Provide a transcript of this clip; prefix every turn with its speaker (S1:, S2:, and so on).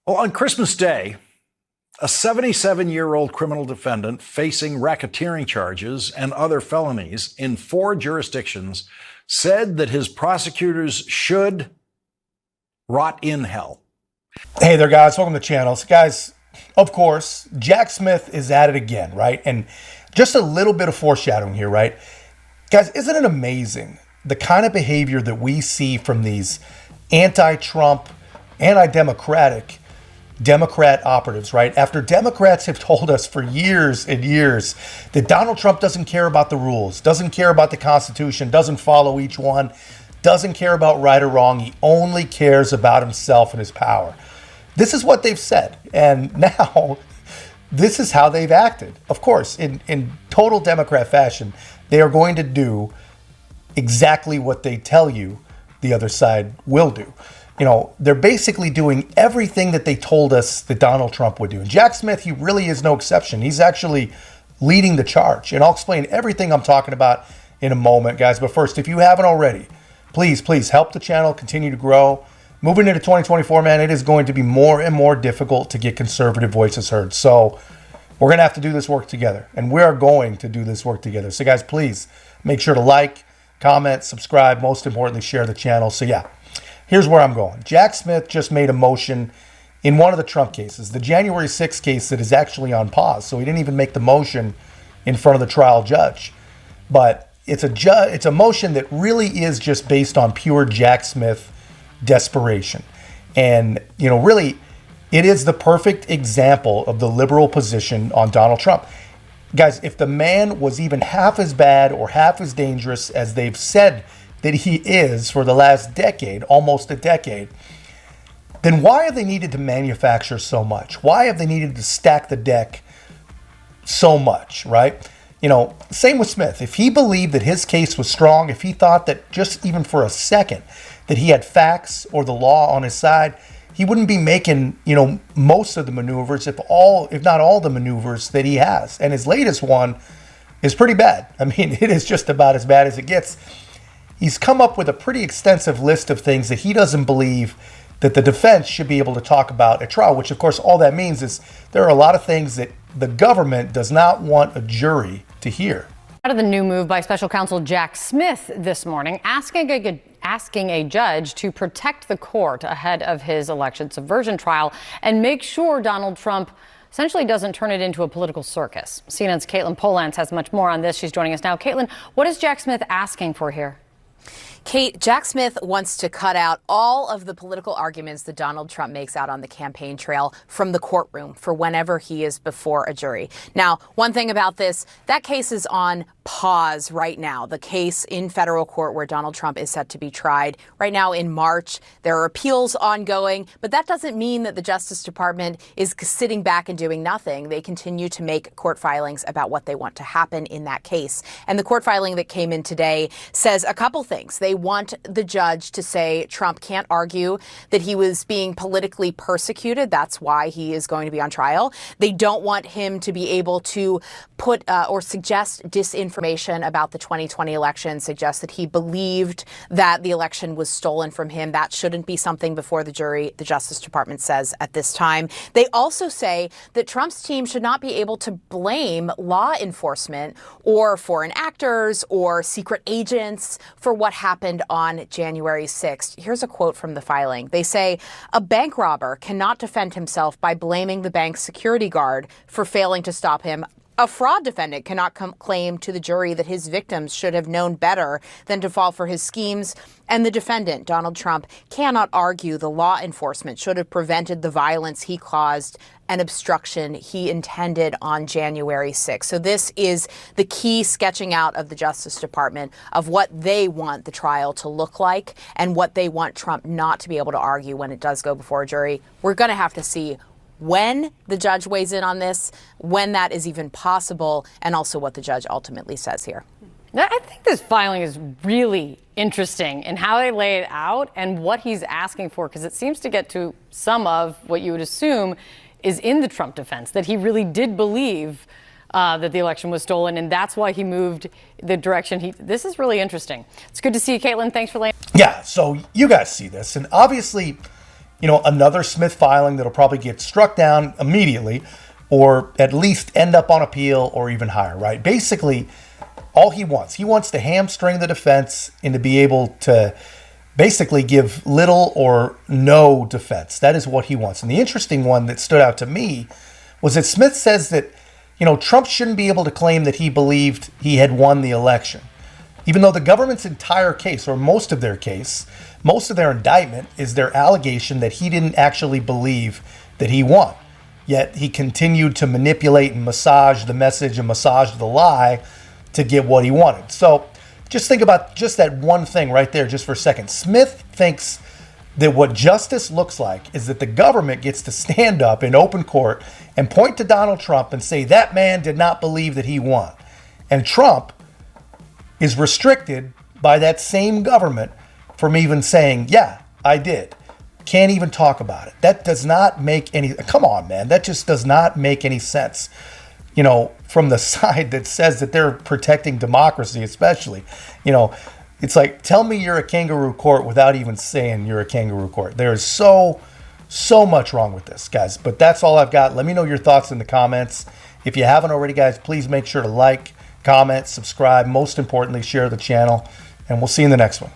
S1: Well, on Christmas Day, a 77-year-old criminal defendant facing racketeering charges and other felonies in 4 jurisdictions said that his prosecutors should rot in hell.
S2: Hey there, guys. Welcome to the channel. So, guys, of course, Jack Smith is at it again, right? And just a little bit of foreshadowing here, right? Guys, isn't it amazing the kind of behavior that we see from these anti-Trump, anti-democratic Democrat operatives, right? After Democrats have told us for years and years that Donald Trump doesn't care about the rules, doesn't care about the Constitution, doesn't follow each one, doesn't care about right or wrong. He only cares about himself and his power. This is what they've said. And now this is how they've acted. Of course, in total Democrat fashion, they are going to do exactly what they tell you the other side will do. You know, they're basically doing everything that they told us that Donald Trump would do. And Jack Smith, he really is no exception. He's actually leading the charge. And I'll explain everything I'm talking about in a moment, guys. But first, if you haven't already, please help the channel continue to grow. Moving into 2024, man, it is going to be more and more difficult to get conservative voices heard. So we're going to have to do this work together. And we are going to do this work together. So, guys, please make sure to like, comment, subscribe. Most importantly, share the channel. So, yeah. Here's where I'm going. Jack Smith just made a motion in one of the Trump cases, the January 6th case that is actually on pause. So he didn't even make the motion in front of the trial judge. But it's a motion that really is just based on pure Jack Smith desperation. And, you know, really, it is the perfect example of the liberal position on Donald Trump. Guys, if the man was even half as bad or half as dangerous as they've said that he is for the last decade, almost a decade, then why have they needed to manufacture so much? Why have they needed to stack the deck so much, right? You know, same with Smith. If he believed that his case was strong, if he thought that just even for a second that he had facts or the law on his side, he wouldn't be making, you know, most of the maneuvers, if not all the maneuvers that he has. And his latest one is pretty bad. I mean, it is just about as bad as it gets. He's come up with a pretty extensive list of things that he doesn't believe that the defense should be able to talk about at trial, which, of course, all that means is there are a lot of things that the government does not want a jury to hear.
S3: Out of the new move by special counsel Jack Smith this morning, asking a judge to protect the court ahead of his election subversion trial and make sure Donald Trump essentially doesn't turn it into a political circus. CNN's Caitlin Polance has much more on this. She's joining us now. Caitlin, what is Jack Smith asking for here?
S4: Kate, Jack Smith wants to cut out all of the political arguments that Donald Trump makes out on the campaign trail from the courtroom for whenever he is before a jury. Now, one thing about this, that case is on pause right now. The case in federal court where Donald Trump is set to be tried right now in March. There are appeals ongoing, but that doesn't mean that the Justice Department is sitting back and doing nothing. They continue to make court filings about what they want to happen in that case. And the court filing that came in today says a couple things. They want the judge to say Trump can't argue that he was being politically persecuted. That's why he is going to be on trial. They don't want him to be able to put or suggest disinformation about the 2020 election, suggest that he believed that the election was stolen from him. That shouldn't be something before the jury, the Justice Department says at this time. They also say that Trump's team should not be able to blame law enforcement or foreign actors or secret agents for what happened on January 6th. Here's a quote from the filing. They say, "A bank robber cannot defend himself by blaming the bank's security guard for failing to stop him. A fraud defendant cannot claim to the jury that his victims should have known better than to fall for his schemes. And the defendant, Donald Trump, cannot argue the law enforcement should have prevented the violence he caused and obstruction he intended on January 6th. So this is the key sketching out of the Justice Department of what they want the trial to look like and what they want Trump not to be able to argue when it does go before a jury. We're going to have to see when the judge weighs in on this, when that is even possible, and also what the judge ultimately says here.
S3: I think this filing is really interesting in how they lay it out and what he's asking for, because it seems to get to some of what you would assume is in the Trump defense, that he really did believe that the election was stolen, and that's why he moved the direction this is really interesting. It's good to see you, Caitlin. Thanks for laying.
S2: Yeah, so you guys see this, and obviously, another Smith filing that'll probably get struck down immediately, or at least end up on appeal or even higher, right? Basically, all he wants to hamstring the defense and to be able to basically give little or no defense. That is what he wants. And the interesting one that stood out to me was that Smith says that, Trump shouldn't be able to claim that he believed he had won the election. Even though the government's entire case, or most of their case, most of their indictment is their allegation that he didn't actually believe that he won. Yet he continued to manipulate and massage the message and massage the lie to get what he wanted. So just think about just that one thing right there just for a second. Smith thinks that what justice looks like is that the government gets to stand up in open court and point to Donald Trump and say that man did not believe that he won. And Trump is restricted by that same government from even saying, yeah, I did. Can't even talk about it. That does not make any, come on, man. That just does not make any sense. From the side that says that they're protecting democracy, especially, it's like, tell me you're a kangaroo court without even saying you're a kangaroo court. There is so much wrong with this, guys. But that's all I've got. Let me know your thoughts in the comments. If you haven't already, guys, please make sure to like, comment, subscribe. Most importantly, share the channel. And we'll see you in the next one.